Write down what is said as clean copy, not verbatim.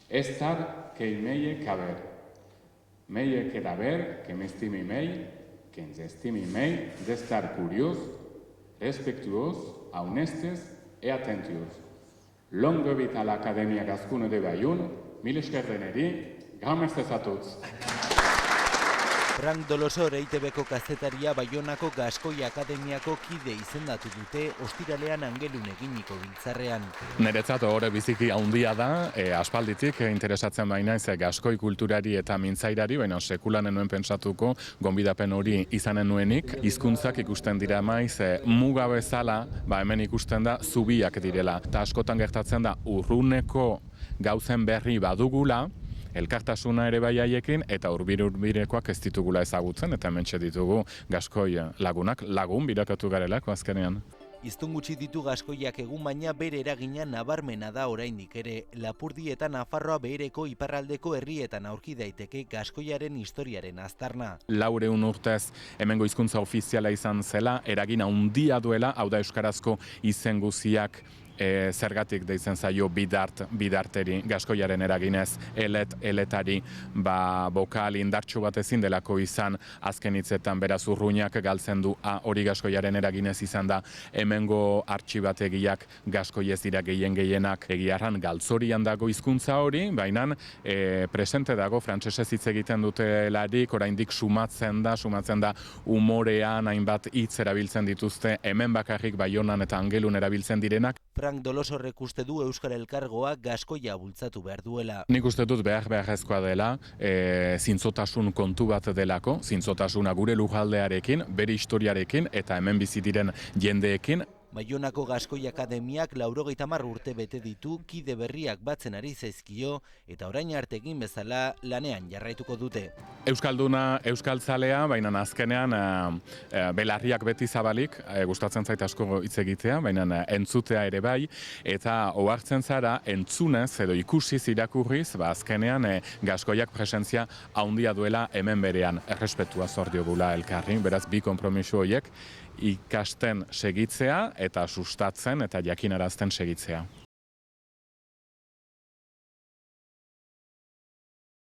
estar que meie caber. Meie queda ver que me estime mei, que ens estime mei, d'estar curiós, respectuós, honestes e atentiós. Longo vita l'Acadèmia Gascuna de Bayonne, mil esker deneri, grand mestres a tots. Frank Dolosor EITB-ko kazetaria Baionako Gaskoi Akademiako kide izendatu dute ostiralean Angelun eginiko biltzarrean. Niretzat ohore biziki handia da, aspalditik interesatzen baina Gaskoi kulturari eta mintzairari, baina sekulan nuen pentsatuko gonbidapen hori izanen nuenik. Hizkuntzak ikusten dira maiz, muga bezala, hemen ikusten da zubiak direla. Eta askotan gertatzen da urruneko gauzen berri badugula, elkartasuna ere bai haiekin eta hurbirekoak ez ditugula ezagutzen eta hementxe ditugu Gaskoi lagunak, lagun birakatu garelako azkenean. Hiztun gutxi ditu Gaskoiak egun, baina bere eragina nabarmena da oraindik ere. Lapurdi eta Nafarroa behereko iparraldeko herrietan aurki daiteke Gaskoiaren historiaren aztarna. 400 urtez hemengo hizkuntza ofiziala izan zela, eragina handia duela, hau da euskarazko izen guziak zergatik deitzen zaio bidarteri, Gaskoiaren eraginez, eletari, bokal indartsu bat ezin delako izan, azken hitzetan beraz urruinak galtzen du, hori Gaskoiaren eraginez izan da, hemengo artxibategiak Gaskoiez dira gehienak, egiarran galtzorian dago hizkuntza hori, baina presente dago, frantsesez hitz egiten dutelarik, oraindik sumatzen da umorean hainbat hitz erabiltzen dituzte, hemen bakarrik Baionan eta Angelun erabiltzen direnak. Frank Dolosorrek uste du Euskal Elkargoa Gaskoia bultzatu behar duela. Nik uste dut beharrezkoa dela, zintzotasun kontu bat delako, zintzotasuna gure lujaldearekin, bere historiarekin eta hemen bizi diren jendeekin. Baionako Gaskoi Akademiak 90 urte bete ditu, kide berriak batzen ari zaizkio eta orain arte egin bezala lanean jarraituko dute. Euskalduna, euskaltzalea, baina azkenean belarriak beti zabalik, gustatzen zait asko hitz egitea, baina entzutea ere bai, eta ohartzen zara entzunez edo ikusiz irakurriz, azkenean Gaskoiak presentzia handia duela hemen berean, errespetua zor diogula elkarri, beraz bi konpromiso horiek ikasten segitzea eta sustatzen eta jakinarazten segitzea.